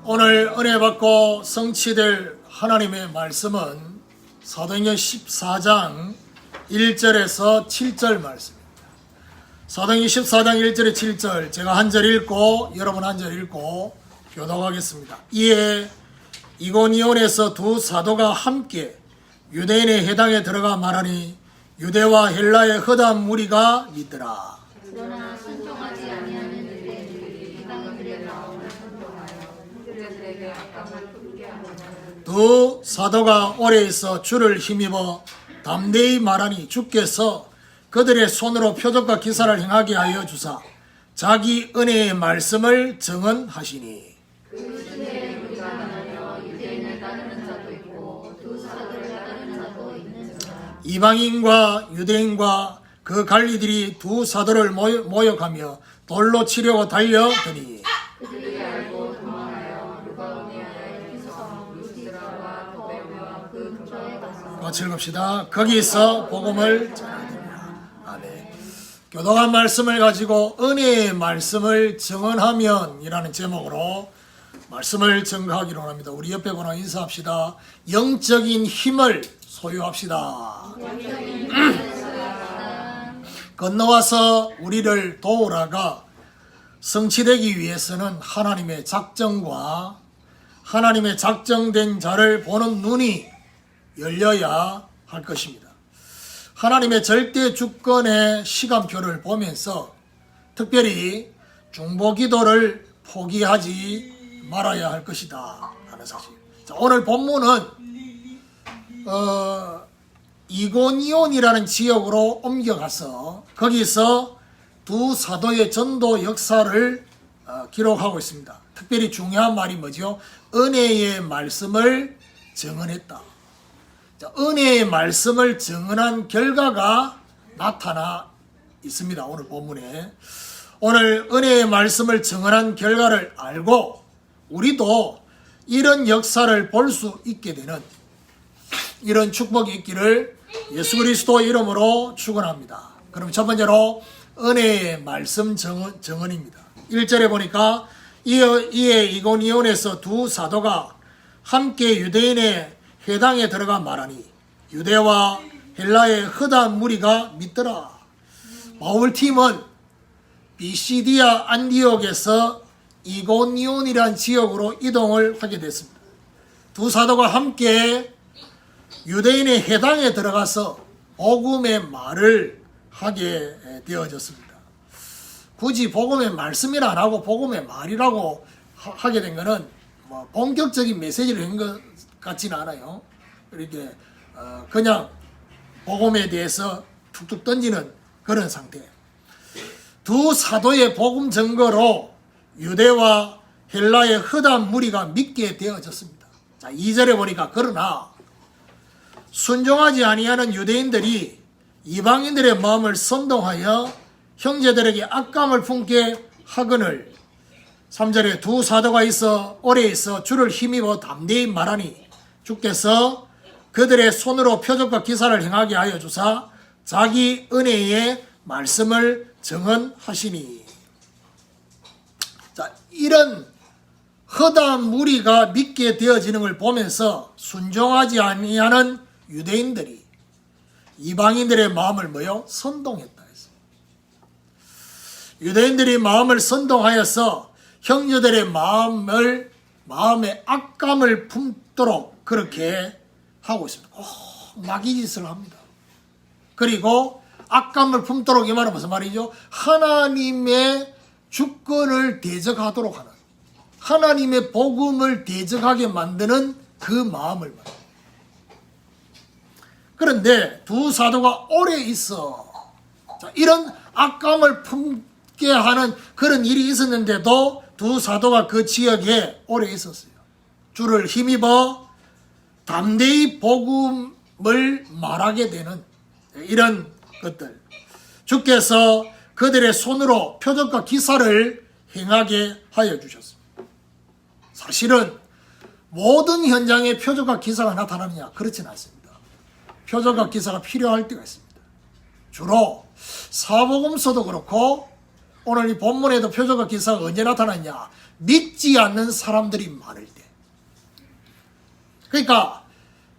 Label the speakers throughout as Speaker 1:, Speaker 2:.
Speaker 1: 오늘 은혜 받고 성취될 하나님의 말씀은 사도행전 14장 1절에서 7절 말씀입니다. 사도행전 14장 1절에 7절 제가 한 절 읽고 여러분 한 절 읽고 교독하겠습니다. 이에 이고니온에서 두 사도가 함께 유대인의 회당에 들어가 말하니 유대와 헬라의 허다한 무리가 믿더라.
Speaker 2: 그러나 순종하지 아니하는 유대인들이 이방인들의 마음을 선동하여 그들에게 악감을 품게 하노라.
Speaker 1: 두 사도가 오래 있어 주를 힘입어 담대히 말하니 주께서 그들의 손으로 표적과 기사를 행하게 하여 주사 자기 은혜의 말씀을 증언하시니
Speaker 2: 그 주제에 무리가 많으며 유대인을 따르는 자도 있고 두 사도를 따르는 자도 있는지라.
Speaker 1: 이방인과 유대인과 그 관리들이 두 사도를 모욕하며 돌로 치려고 달려드니
Speaker 2: 그들이 알고 도망하여 루가오니아의 기성 루스드라와 더베와 그 근처에 가서
Speaker 1: 같이 읽읍시다. 거기서 복음을 전하더라. 아멘. 교독한 말씀을 가지고 은혜의 말씀을 증언하면 이라는 제목으로 말씀을 증거하기로 합니다. 우리 옆에 보나 인사합시다. 영적인 힘을 소유합시다. 건너와서 우리를 도우라가 성취되기 위해서는 하나님의 작정과 하나님의 작정된 자를 보는 눈이 열려야 할 것입니다. 하나님의 절대 주권의 시간표를 보면서 특별히 중보기도를 포기하지 말아야 할 것이다 하는 사실. 자, 오늘 본문은 이고니온이라는 지역으로 옮겨가서 거기서 두 사도의 전도 역사를 기록하고 있습니다. 특별히 중요한 말이 뭐죠? 은혜의 말씀을 증언했다. 자, 은혜의 말씀을 증언한 결과가 나타나 있습니다. 오늘 본문에. 오늘 은혜의 말씀을 증언한 결과를 알고 우리도 이런 역사를 볼 수 있게 되는 이런 축복이 있기를 예수 그리스도의 이름으로 축원합니다. 그럼 첫 번째로 은혜의 말씀 증언입니다. 1절에 보니까 이에 이고니온에서 두 사도가 함께 유대인의 회당에 들어가 말하니 유대와 헬라의 허다한 무리가 믿더라. 바울팀은 비시디아 안디옥에서 이고니온이라는 지역으로 이동을 하게 됐습니다. 두 사도가 함께 유대인의 회당에 들어가서 복음의 말을 하게 되어졌습니다. 굳이 복음의 말씀이라 안 하고 복음의 말이라고 하게 된 것은 뭐 본격적인 메시지를 한 것 같지는 않아요. 이렇게 그냥 복음에 대해서 툭툭 던지는 그런 상태. 두 사도의 복음 증거로 유대와 헬라의 허다한 무리가 믿게 되어졌습니다. 자, 2절에 보니까 그러나 순종하지 아니하는 유대인들이 이방인들의 마음을 선동하여 형제들에게 악감을 품게 하거늘 3절에 두 사도가 오래 있어 주를 힘입어 담대히 말하니 주께서 그들의 손으로 표적과 기사를 행하게 하여 주사 자기 은혜의 말씀을 증언하시니. 자, 이런 허다한 무리가 믿게 되어지는 걸 보면서 순종하지 아니하는 유대인들이 이방인들의 마음을 선동했다 했어. 유대인들이 마음을 선동하여서 형제들의 마음에 악감을 품도록 그렇게 하고 있습니다. 마귀짓을 합니다. 그리고 악감을 품도록 이 말은 무슨 말이죠? 하나님의 주권을 대적하도록 하는, 하나님의 복음을 대적하게 만드는 그 마음을 말합니다. 그런데 두 사도가 오래 있어. 자, 이런 악감을 품게 하는 그런 일이 있었는데도 두 사도가 그 지역에 오래 있었어요. 주를 힘입어 담대히 복음을 말하게 되는 이런 것들. 주께서 그들의 손으로 표적과 기사를 행하게 하여 주셨습니다. 사실은 모든 현장에 표적과 기사가 나타나느냐? 그렇진 않습니다. 표적과 기사가 필요할 때가 있습니다. 주로 사복음서도 그렇고 오늘 이 본문에도 표적과 기사가 언제 나타났냐? 믿지 않는 사람들이 많을 때. 그러니까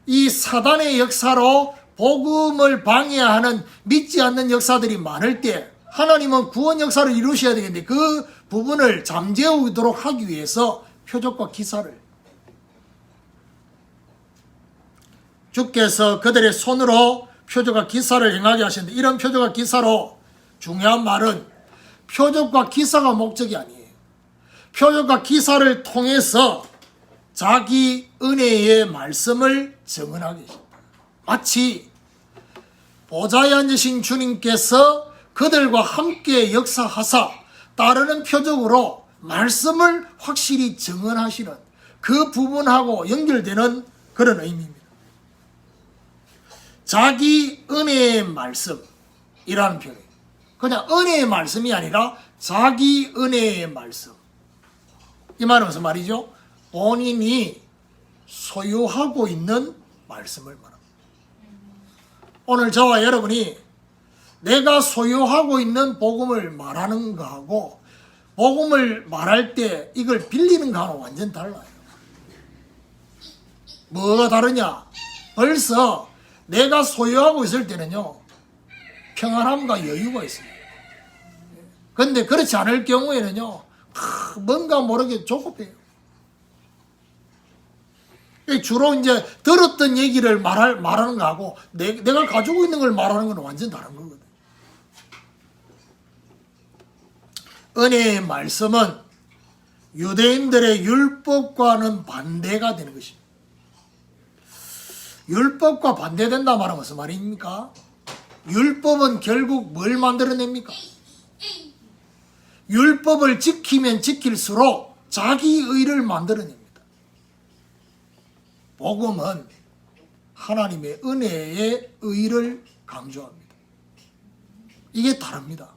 Speaker 1: 이 사단의 역사로 복음을 방해하는 믿지 않는 역사들이 많을 때 하나님은 구원 역사를 이루셔야 되겠는데 그 부분을 잠재우도록 하기 위해서 표적과 기사를 주께서 그들의 손으로 표적과 기사를 행하게 하시는데 이런 표적과 기사로 중요한 말은 표적과 기사가 목적이 아니에요. 표적과 기사를 통해서 자기 은혜의 말씀을 증언하게 하십니다. 마치 보좌에 앉으신 주님께서 그들과 함께 역사하사 따르는 표적으로 말씀을 확실히 증언하시는 그 부분하고 연결되는 그런 의미입니다. 자기 은혜의 말씀이라는 표현. 그냥 은혜의 말씀이 아니라 자기 은혜의 말씀. 이 말은 무슨 말이죠? 본인이 소유하고 있는 말씀을 말합니다. 오늘 저와 여러분이 내가 소유하고 있는 복음을 말하는 거하고 복음을 말할 때 이걸 빌리는 거하고 완전 달라요. 뭐가 다르냐? 벌써 내가 소유하고 있을 때는요, 평안함과 여유가 있습니다. 그런데 그렇지 않을 경우에는요, 뭔가 모르게 조급해요. 주로 이제 들었던 얘기를 말하는 거하고 내가 가지고 있는 걸 말하는 건 완전 다른 거거든요. 은혜의 말씀은 유대인들의 율법과는 반대가 되는 것입니다. 율법과 반대된다 말하면 무슨 말입니까? 율법은 결국 뭘 만들어냅니까? 율법을 지키면 지킬수록 자기 의를 만들어냅니다. 복음은 하나님의 은혜의 의를 강조합니다. 이게 다릅니다.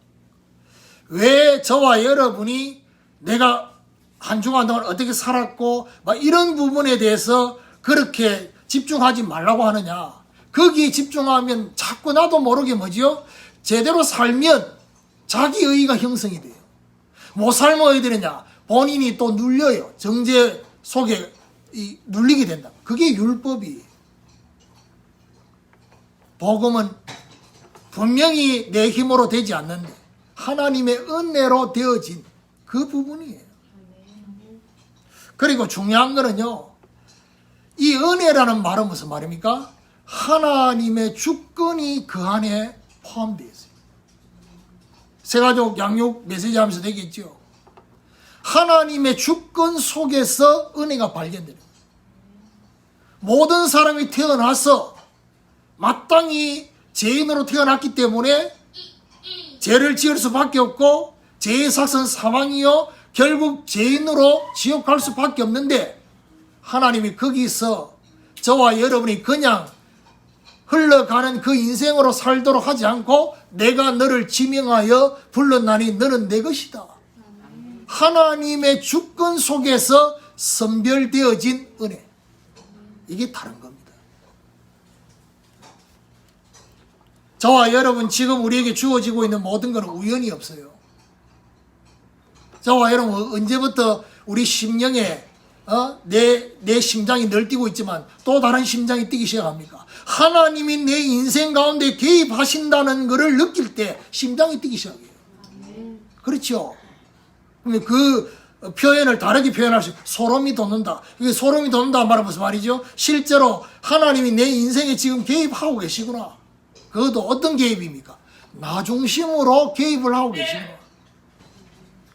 Speaker 1: 왜 저와 여러분이 내가 한 주간 동안 어떻게 살았고 막 이런 부분에 대해서 그렇게 집중하지 말라고 하느냐? 거기에 집중하면 자꾸 나도 모르게 뭐지요? 제대로 살면 자기 의의가 형성이 돼요. 못 살면 어떻게 되느냐? 본인이 또 눌려요. 정죄 속에 눌리게 된다. 그게 율법이에요. 복음은 분명히 내 힘으로 되지 않는데 하나님의 은혜로 되어진 그 부분이에요. 그리고 중요한 거는요, 이 은혜라는 말은 무슨 말입니까? 하나님의 주권이 그 안에 포함되어 있어요. 세가족 양육 메시지 하면서 되겠죠. 하나님의 주권 속에서 은혜가 발견되는 거예요. 모든 사람이 태어나서 마땅히 죄인으로 태어났기 때문에 죄를 지을 수밖에 없고 죄의 삭은 사망이요 결국 죄인으로 지옥 갈 수밖에 없는데 하나님이 거기서 저와 여러분이 그냥 흘러가는 그 인생으로 살도록 하지 않고 내가 너를 지명하여 불렀나니 너는 내 것이다. 하나님의 주권 속에서 선별되어진 은혜. 이게 다른 겁니다. 저와 여러분 지금 우리에게 주어지고 있는 모든 것은 우연이 없어요. 저와 여러분 언제부터 우리 심령에 내 심장이 널뛰고 있지만 또 다른 심장이 뛰기 시작합니까? 하나님이 내 인생 가운데 개입하신다는 것을 느낄 때 심장이 뛰기 시작해요. 그렇죠? 그 표현을 다르게 표현할 수 있어요. 소름이 돋는다. 이게 소름이 돋는다 말은 무슨 말이죠? 실제로 하나님이 내 인생에 지금 개입하고 계시구나. 그것도 어떤 개입입니까? 나 중심으로 개입을 하고 계시구나.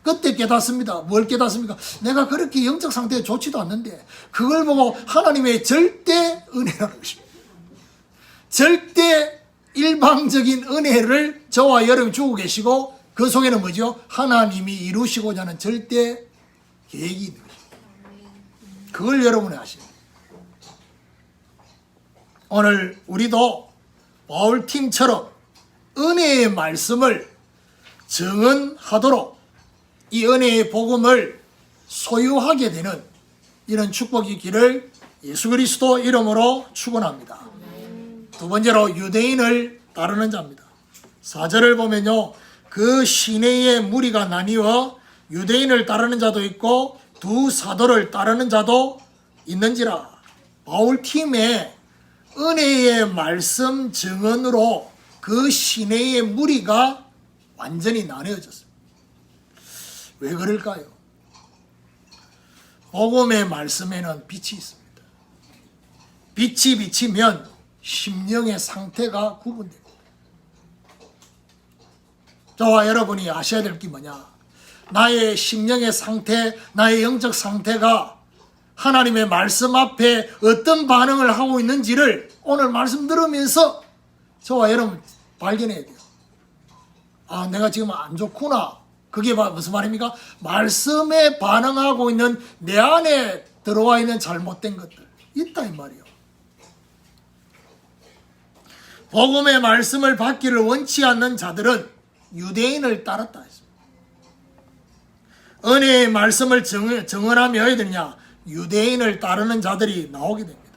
Speaker 1: 그때 깨닫습니다. 뭘 깨닫습니까? 내가 그렇게 영적 상태가 좋지도 않는데 그걸 보고 하나님의 절대 은혜라는 것입니다. 절대 일방적인 은혜를 저와 여러분이 주고 계시고 그 속에는 뭐죠? 하나님이 이루시고자 하는 절대 계획이 있는 것입니다. 그걸 여러분이 아시는 거예요. 오늘 우리도 바울팀처럼 은혜의 말씀을 증언하도록 이 은혜의 복음을 소유하게 되는 이런 축복이 있기를 예수 그리스도 이름으로 축원합니다. 두 번째로 유대인을 따르는 자입니다. 4절을 보면요, 그 시내의 무리가 나뉘어 유대인을 따르는 자도 있고 두 사도를 따르는 자도 있는지라. 바울 팀의 은혜의 말씀 증언으로 그 시내의 무리가 완전히 나뉘어졌습니다. 왜 그럴까요? 복음의 말씀에는 빛이 있습니다. 빛이 비치면 심령의 상태가 구분됩니다. 저와 여러분이 아셔야 될 게 뭐냐? 나의 심령의 상태, 나의 영적 상태가 하나님의 말씀 앞에 어떤 반응을 하고 있는지를 오늘 말씀 들으면서 저와 여러분 발견해야 돼요. 아, 내가 지금 안 좋구나. 그게 무슨 말입니까? 말씀에 반응하고 있는 내 안에 들어와 있는 잘못된 것들 있다 이 말이에요. 복음의 말씀을 받기를 원치 않는 자들은 유대인을 따랐다 했습니다. 은혜의 말씀을 증언하며 해야 되느냐? 유대인을 따르는 자들이 나오게 됩니다.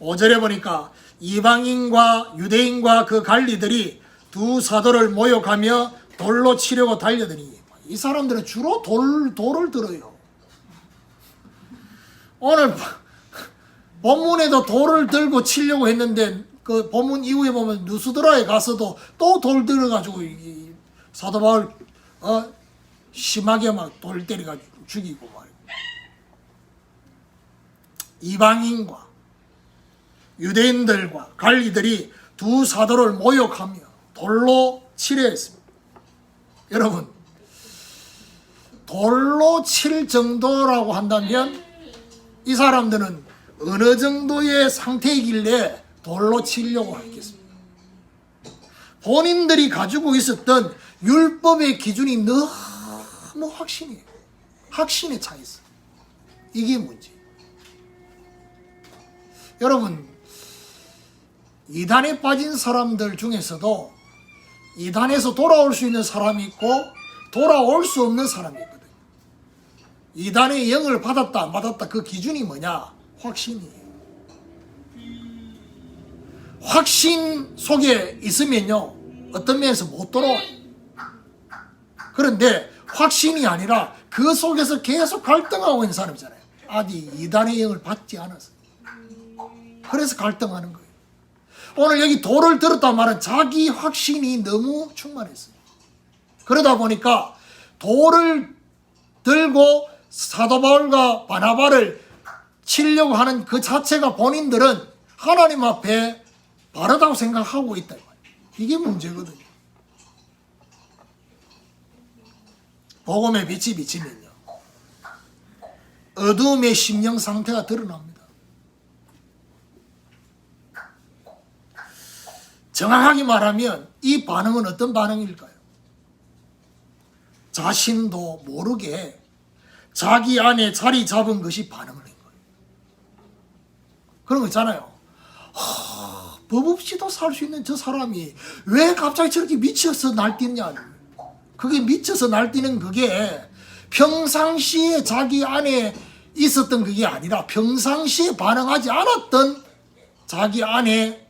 Speaker 1: 5절에 보니까 이방인과 유대인과 그 관리들이 두 사도를 모욕하며 돌로 치려고 달려드니, 이 사람들은 주로 돌을 들어요. 오늘 본문에도 돌을 들고 치려고 했는데 그 본문 이후에 보면 누스드라에 가서도 또 돌 들어가지고 사도 바울 심하게 막 돌 때려가지고 죽이고 말이에요. 이방인과 유대인들과 관리들이 두 사도를 모욕하며 돌로 치려 했습니다. 여러분, 돌로 칠 정도라고 한다면 이 사람들은 어느 정도의 상태이길래 돌로 치려고 했겠습니까? 본인들이 가지고 있었던 율법의 기준이 너무 확신에 차 있어. 이게 문제. 여러분, 이단에 빠진 사람들 중에서도 이단에서 돌아올 수 있는 사람이 있고 돌아올 수 없는 사람이 있거든요. 이단의 영을 받았다 안 받았다 그 기준이 뭐냐? 확신이에요. 확신 속에 있으면요 어떤 면에서 못 돌아와요. 그런데 확신이 아니라 그 속에서 계속 갈등하고 있는 사람이잖아요. 아직 이단의 영을 받지 않았어요. 그래서 갈등하는 거예요. 오늘 여기 돌을 들었단 말은 자기 확신이 너무 충만했어요. 그러다 보니까 돌을 들고 사도 바울과 바나바를 치려고 하는 그 자체가 본인들은 하나님 앞에 바르다고 생각하고 있다. 이게 문제거든요. 복음의 빛이 비치면요 어두움의 심령 상태가 드러납니다. 정확하게 말하면 이 반응은 어떤 반응일까요? 자신도 모르게 자기 안에 자리 잡은 것이 반응을 한 거예요. 그런 거 있잖아요. 법 없이도 살 수 있는 저 사람이 왜 갑자기 저렇게 미쳐서 날뛰냐. 그게 미쳐서 날뛰는 그게 평상시에 자기 안에 있었던 그게 아니라 평상시에 반응하지 않았던 자기 안에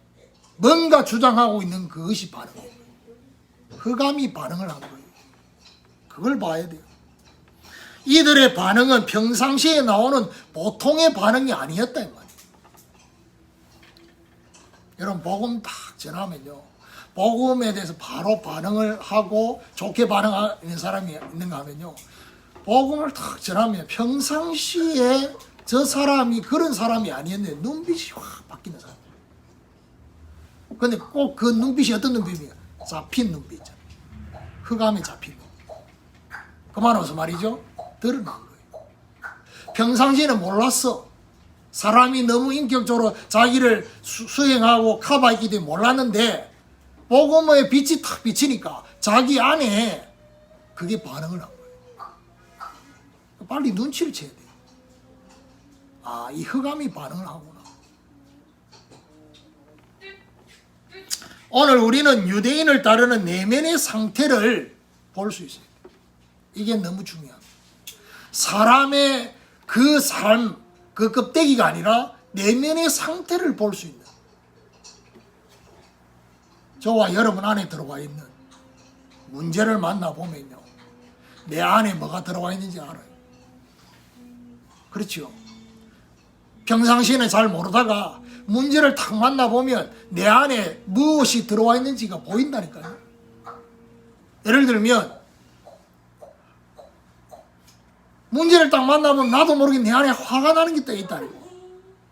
Speaker 1: 뭔가 주장하고 있는 그것이 반응이에요. 흑암이 반응을 한 거예요. 그걸 봐야 돼요. 이들의 반응은 평상시에 나오는 보통의 반응이 아니었다 이 말이에요. 여러분 복음 딱 전하면요 복음에 대해서 바로 반응을 하고 좋게 반응하는 사람이 있는가 하면요 복음을 딱 전하면 평상시에 저 사람이 그런 사람이 아니었는데 눈빛이 확 바뀌는 사람. 근데 꼭 그 눈빛이 어떤 눈빛이에요? 잡힌 눈빛이죠. 흑암에 잡힌 눈빛. 그 말은 무슨 말이죠? 드러난 거예요. 평상시에는 몰랐어. 사람이 너무 인격적으로 자기를 수행하고 커버했기 때문에 몰랐는데 복음의 빛이 탁 비치니까 자기 안에 그게 반응을 한 거예요. 빨리 눈치를 채야 돼요. 아, 이 흑암이 반응을 하구나. 오늘 우리는 유대인을 따르는 내면의 상태를 볼 수 있어요. 이게 너무 중요합니다. 사람의 그 삶, 그 껍데기가 아니라 내면의 상태를 볼 수 있는, 저와 여러분 안에 들어와 있는 문제를 만나보면요, 내 안에 뭐가 들어와 있는지 알아요. 그렇죠? 평상시에는 잘 모르다가 문제를 탁 만나보면 내 안에 무엇이 들어와 있는지가 보인다니까요. 예를 들면 문제를 딱 만나면 나도 모르게 내 안에 화가 나는 게 또 있다니까.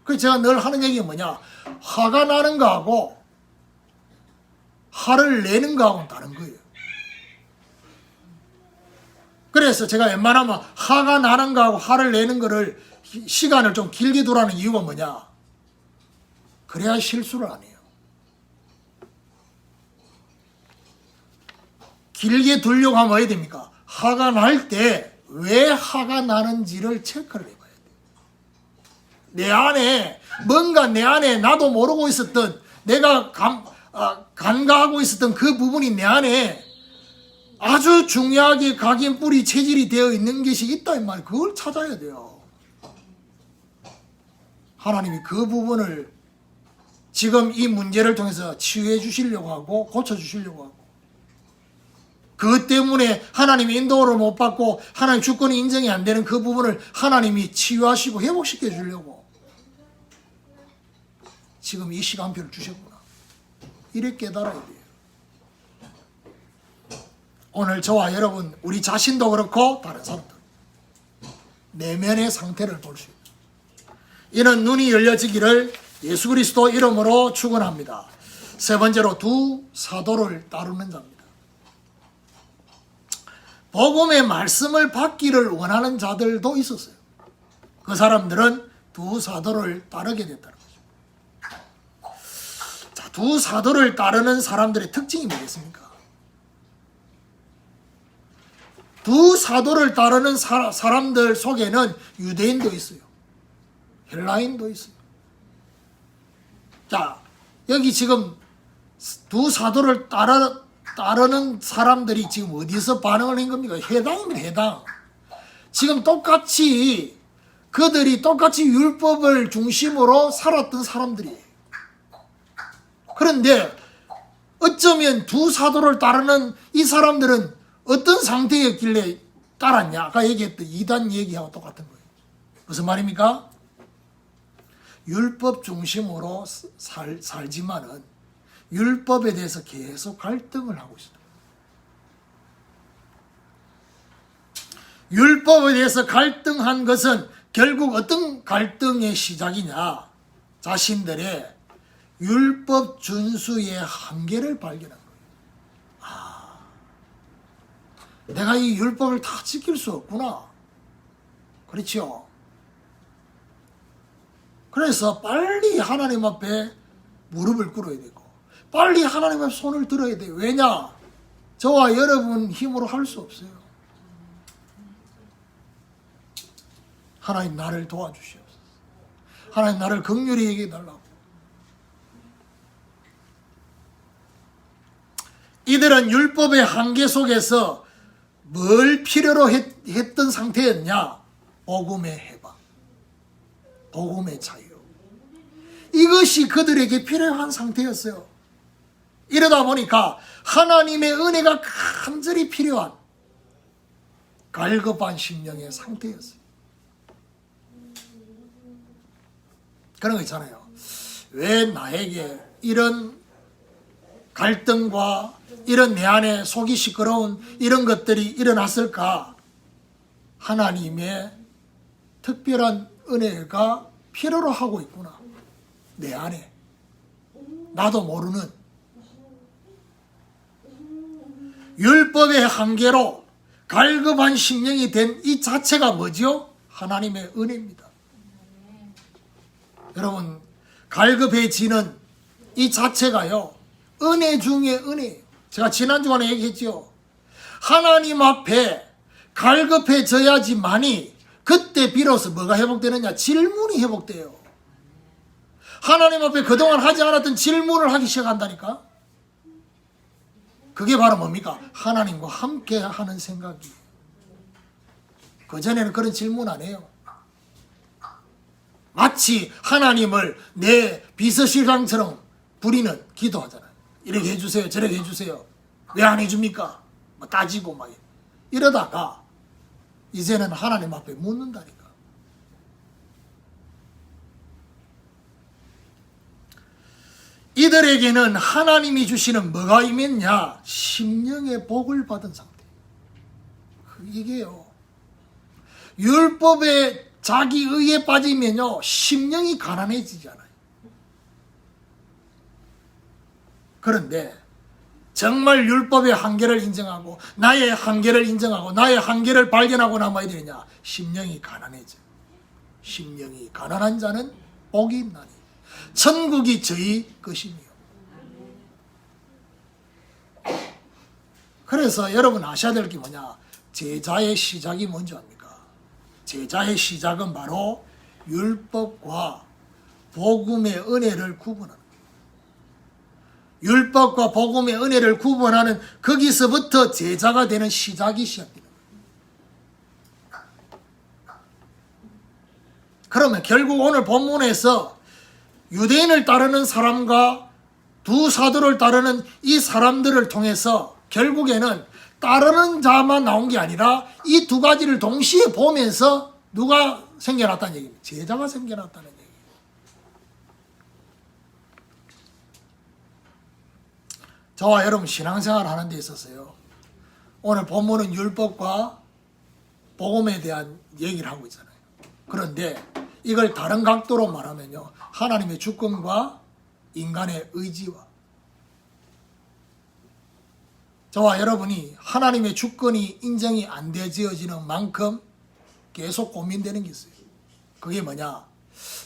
Speaker 1: 그래서 제가 늘 하는 얘기가 뭐냐, 화가 나는 거하고 화를 내는 거하고는 다른 거예요. 그래서 제가 웬만하면 화가 나는 거하고 화를 내는 거를 시간을 좀 길게 두라는 이유가 뭐냐, 그래야 실수를 안 해요. 길게 두려고 하면 어떻게 됩니까? 화가 날 때 왜 화가 나는지를 체크를 해봐야 돼요. 내 안에 뭔가, 내 안에 나도 모르고 있었던, 내가 간과하고 있었던 그 부분이 내 안에 아주 중요하게 각인 뿌리 체질이 되어 있는 것이 있다 이 말, 그걸 찾아야 돼요. 하나님이 그 부분을 지금 이 문제를 통해서 치유해 주시려고 하고 고쳐 주시려고 하고, 그것 때문에 하나님의 인도를 못 받고 하나님 주권이 인정이 안 되는 그 부분을 하나님이 치유하시고 회복시켜 주려고 지금 이 시간표를 주셨구나, 이렇게 깨달아야 돼요. 오늘 저와 여러분, 우리 자신도 그렇고 다른 사람들 내면의 상태를 볼 수 있다. 이는 눈이 열려지기를 예수 그리스도 이름으로 축원합니다. 세 번째로, 두 사도를 따르는 자입니다. 복음의 말씀을 받기를 원하는 자들도 있었어요. 그 사람들은 두 사도를 따르게 됐다는 거죠. 자, 두 사도를 따르는 사람들의 특징이 뭐겠습니까? 두 사도를 따르는 사람들 속에는 유대인도 있어요. 헬라인도 있어요. 자, 여기 지금 두 사도를 따르는 사람들이 지금 어디서 반응을 한 겁니까? 해당입니다, 해당. 지금 똑같이, 그들이 똑같이 율법을 중심으로 살았던 사람들이에요. 그런데 어쩌면 두 사도를 따르는 이 사람들은 어떤 상태였길래 따랐냐? 아까 얘기했던 이단 얘기하고 똑같은 거예요. 무슨 말입니까? 율법 중심으로 살지만은 율법에 대해서 계속 갈등을 하고 있습니다. 율법에 대해서 갈등한 것은 결국 어떤 갈등의 시작이냐? 자신들의 율법 준수의 한계를 발견한 거예요. 내가 이 율법을 다 지킬 수 없구나. 그렇죠? 그래서 빨리 하나님 앞에 무릎을 꿇어야 되고, 빨리 하나님 앞에 손을 들어야 돼요. 왜냐? 저와 여러분 힘으로 할 수 없어요. 하나님 나를 도와주시옵소서. 하나님 나를 긍휼히 얘기해 달라고. 이들은 율법의 한계 속에서 뭘 필요로 했던 상태였냐? 복음의 해방, 복음의 자유. 이것이 그들에게 필요한 상태였어요. 이러다 보니까 하나님의 은혜가 간절히 필요한 갈급한 심령의 상태였어요. 그런 거 있잖아요. 왜 나에게 이런 갈등과 이런 내 안에 속이 시끄러운 이런 것들이 일어났을까? 하나님의 특별한 은혜가 필요로 하고 있구나. 내 안에 나도 모르는 율법의 한계로 갈급한 심령이 된 이 자체가 뭐죠? 하나님의 은혜입니다. 여러분, 갈급해지는 이 자체가요, 은혜 중에 은혜예요. 제가 지난 주간에 얘기했죠. 하나님 앞에 갈급해져야지만이 그때 비로소 뭐가 회복되느냐? 질문이 회복돼요. 하나님 앞에 그동안 하지 않았던 질문을 하기 시작한다니까. 그게 바로 뭡니까? 하나님과 함께 하는 생각이에요. 그전에는 그런 질문 안 해요. 마치 하나님을 내 비서실장처럼 부리는 기도하잖아요. 이렇게 해주세요, 저렇게 해주세요. 왜 안 해줍니까? 뭐 따지고 막 이러다가 이제는 하나님 앞에 묻는다니까. 이들에게는 하나님이 주시는 뭐가 임했냐? 심령의 복을 받은 상태. 이게요. 율법에 자기 의에 빠지면요, 심령이 가난해지잖아요. 그런데 정말 율법의 한계를 인정하고 나의 한계를 인정하고 나의 한계를 발견하고 남아야 되느냐? 심령이 가난해져. 심령이 가난한 자는 복이 있나니 천국이 저희 것이며. 그래서 여러분 아셔야 될 게 뭐냐? 제자의 시작이 뭔지 압니까? 제자의 시작은 바로 율법과 복음의 은혜를 구분하는 거예요. 율법과 복음의 은혜를 구분하는 거기서부터 제자가 되는 시작이 시작되는 거예요. 그러면 결국 오늘 본문에서 유대인을 따르는 사람과 두 사도를 따르는 이 사람들을 통해서 결국에는 따르는 자만 나온 게 아니라 이 두 가지를 동시에 보면서 누가 생겨났다는 얘기입니다. 제자가 생겨났다는 얘기예요. 저와 여러분 신앙생활 하는 데 있어서요, 오늘 본문은 율법과 복음에 대한 얘기를 하고 있잖아요. 그런데 이걸 다른 각도로 말하면요, 하나님의 주권과 인간의 의지와, 저와 여러분이 하나님의 주권이 인정이 안 되어지는 만큼 계속 고민되는 게 있어요. 그게 뭐냐?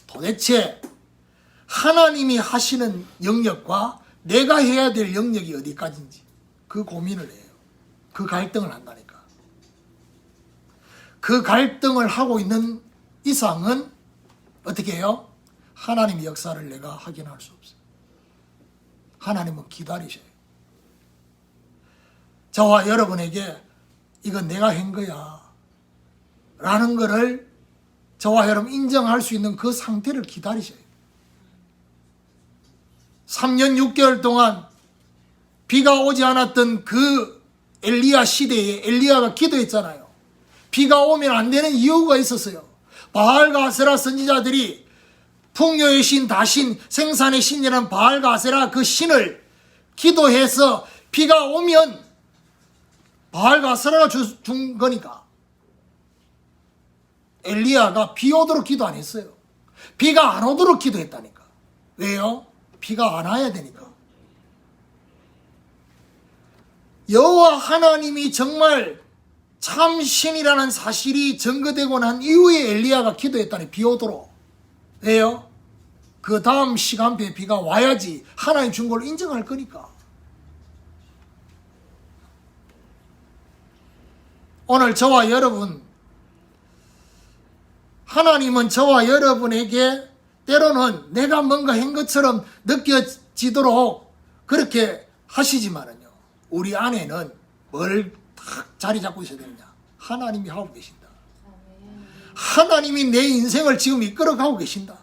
Speaker 1: 도대체 하나님이 하시는 영역과 내가 해야 될 영역이 어디까지인지 그 고민을 해요. 그 갈등을 한다니까. 그 갈등을 하고 있는 이상은 어떻게 해요? 하나님의 역사를 내가 확인할 수 없어요. 하나님은 기다리셔요. 저와 여러분에게 이건 내가 한 거야 라는 거를 저와 여러분 인정할 수 있는 그 상태를 기다리셔요. 3년 6개월 동안 비가 오지 않았던 그 엘리야 시대에 엘리야가 기도했잖아요. 비가 오면 안 되는 이유가 있었어요. 바알과 아세라 선지자들이 풍요의 신, 다신, 생산의 신이라는 바알과 아세라 그 신을 기도해서 비가 오면 바알과 아세라가 준 거니까. 엘리야가 비 오도록 기도 안 했어요. 비가 안 오도록 기도했다니까. 왜요? 비가 안 와야 되니까. 여호와 하나님이 정말 참 신이라는 사실이 증거되고 난 이후에 엘리야가 기도했다니, 비 오도록. 왜요? 그 다음 시간표에 비가 와야지 하나님 준 걸 인정할 거니까. 오늘 저와 여러분, 하나님은 저와 여러분에게 때로는 내가 뭔가 한 것처럼 느껴지도록 그렇게 하시지만은요, 우리 안에는 뭘 딱 자리 잡고 있어야 되느냐? 하나님이 하고 계신다. 하나님이 내 인생을 지금 이끌어가고 계신다.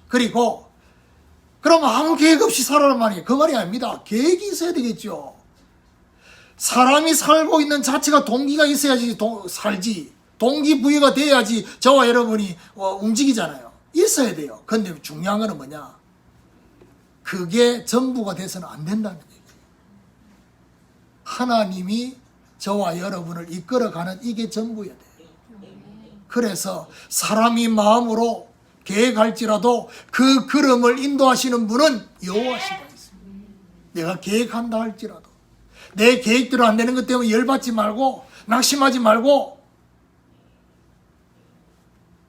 Speaker 1: 그리고 그러면 아무 계획 없이 살아란 말이에요. 그 말이 아닙니다. 계획이 있어야 되겠죠. 사람이 살고 있는 자체가 동기가 있어야지 살지. 동기부여가 돼야지 저와 여러분이 움직이잖아요. 있어야 돼요. 근데 중요한 거는 뭐냐? 그게 전부가 돼서는 안 된다는 얘기예요. 하나님이 저와 여러분을 이끌어가는 이게 전부여야 돼요. 그래서 사람이 마음으로 계획할지라도 그 걸음을 인도하시는 분은 여호와시가 있습니다. 내가 계획한다 할지라도 내 계획대로 안 되는 것 때문에 열받지 말고 낙심하지 말고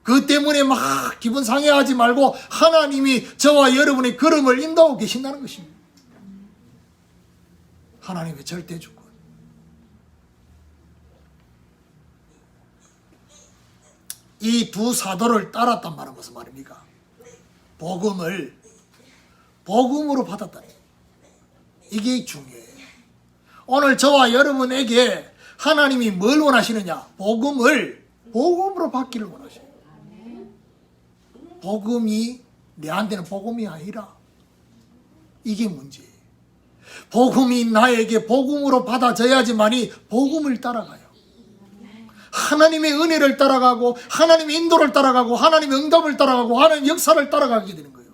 Speaker 1: 그 때문에 막 기분 상해하지 말고 하나님이 저와 여러분의 걸음을 인도하고 계신다는 것입니다. 하나님의 절대 주권. 이 두 사도를 따랐단 말은 무슨 말입니까? 복음으로 받았다는 거예요. 이게 중요해요. 오늘 저와 여러분에게 하나님이 뭘 원하시느냐? 복음으로 받기를 원하셔요. 복음이 내한테는 복음이 아니라 이게 문제예요. 복음이 나에게 복음으로 받아져야지만이 복음을 따라가요. 하나님의 은혜를 따라가고 하나님의 인도를 따라가고 하나님의 응답을 따라가고 하나님의 역사를 따라가게 되는 거예요.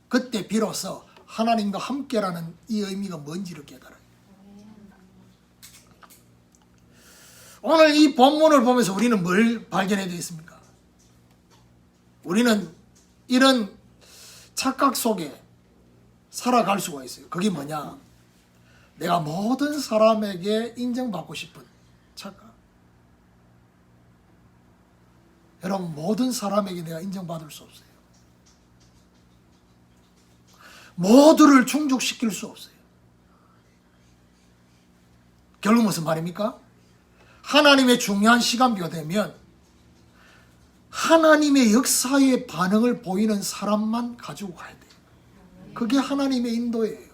Speaker 1: 그때 비로소 하나님과 함께라는 이 의미가 뭔지를 깨달아요. 오늘 이 본문을 보면서 우리는 뭘 발견해야 되겠습니까? 우리는 이런 착각 속에 살아갈 수가 있어요. 그게 뭐냐? 내가 모든 사람에게 인정받고 싶은 착각. 여러분, 모든 사람에게 내가 인정받을 수 없어요. 모두를 충족시킬 수 없어요. 결국 무슨 말입니까? 하나님의 중요한 시간표가 되면 하나님의 역사의 반응을 보이는 사람만 가지고 가야 돼요. 그게 하나님의 인도예요.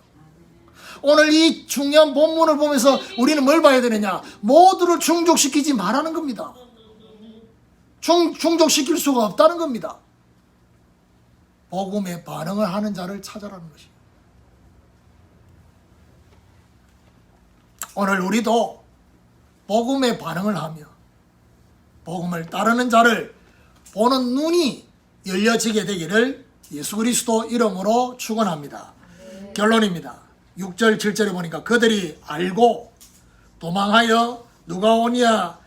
Speaker 1: 오늘 이 중요한 본문을 보면서 우리는 뭘 봐야 되느냐? 모두를 충족시키지 말라는 겁니다. 충족시킬 수가 없다는 겁니다. 복음에 반응을 하는 자를 찾아라는 것이에요. 오늘 우리도 복음에 반응을 하며 복음을 따르는 자를 보는 눈이 열려지게 되기를 예수 그리스도 이름으로 축원합니다. 결론입니다. 6절 7절에 보니까 그들이 알고 도망하여 누가오니아의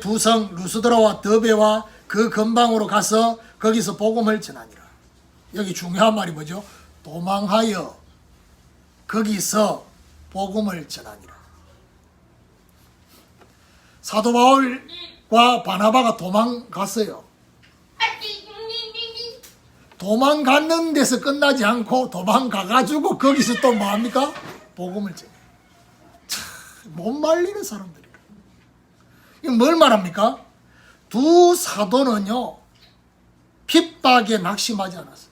Speaker 1: 두 성 루스드라와 더베와 그 근방으로 가서 거기서 복음을 전하니라. 여기 중요한 말이 뭐죠? 도망하여 거기서 복음을 전하니라. 사도 바울과 바나바가 도망갔어요. 도망갔는 데서 끝나지 않고 도망가가지고 거기서 또 뭐합니까? 복음을 전해요. 못 말리는 사람들이에요. 이거 뭘 말합니까? 두 사도는요, 핍박에 낙심하지 않았어요.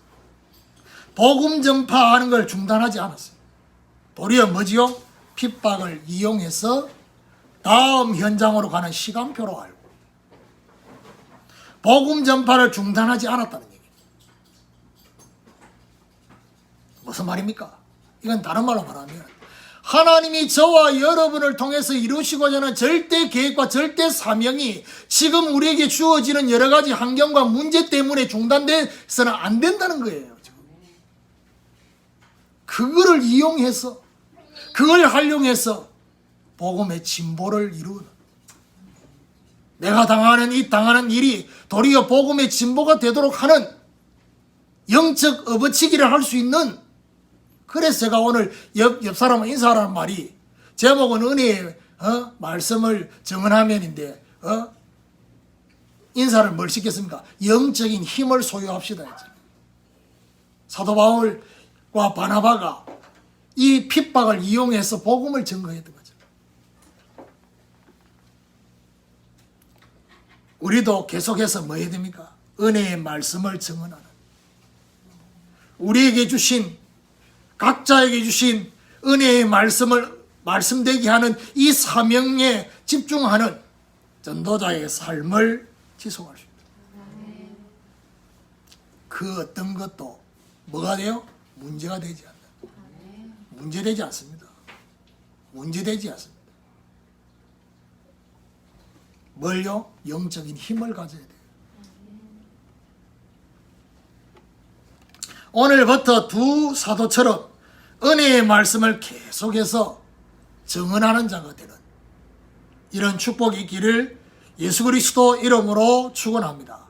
Speaker 1: 복음 전파하는 걸 중단하지 않았어요. 도리어 뭐지요? 핍박을 이용해서 다음 현장으로 가는 시간표로 알고 복음 전파를 중단하지 않았다는 얘기예요. 무슨 말입니까? 이건 다른 말로 말하면 하나님이 저와 여러분을 통해서 이루시고자 하는 절대 계획과 절대 사명이 지금 우리에게 주어지는 여러 가지 환경과 문제 때문에 중단돼서는 안 된다는 거예요. 지금. 그거를 이용해서 그걸 활용해서 복음의 진보를 이루는, 내가 당하는 이 당하는 일이 도리어 복음의 진보가 되도록 하는 영적 업어치기를 할 수 있는, 그래서 제가 오늘 옆 사람을 인사하라는 말이 제목은 은혜의 말씀을 정언하면인데 인사를 뭘 시켰습니까? 영적인 힘을 소유합시다 했죠. 사도 바울과 바나바가 이 핍박을 이용해서 복음을 증거했던 거죠. 우리도 계속해서 뭐 해야 됩니까? 은혜의 말씀을 증언하는, 우리에게 주신, 각자에게 주신 은혜의 말씀을 말씀되게 하는 이 사명에 집중하는 전도자의 삶을 지속할 수 있다. 그 어떤 것도 뭐가 돼요? 문제가 되지 않는다. 문제되지 않습니다. 문제되지 않습니다. 뭘요? 영적인 힘을 가져야 돼요. 오늘부터 두 사도처럼 은혜의 말씀을 계속해서 증언하는 자가 되는 이런 축복이 있기를 예수 그리스도 이름으로 축원합니다.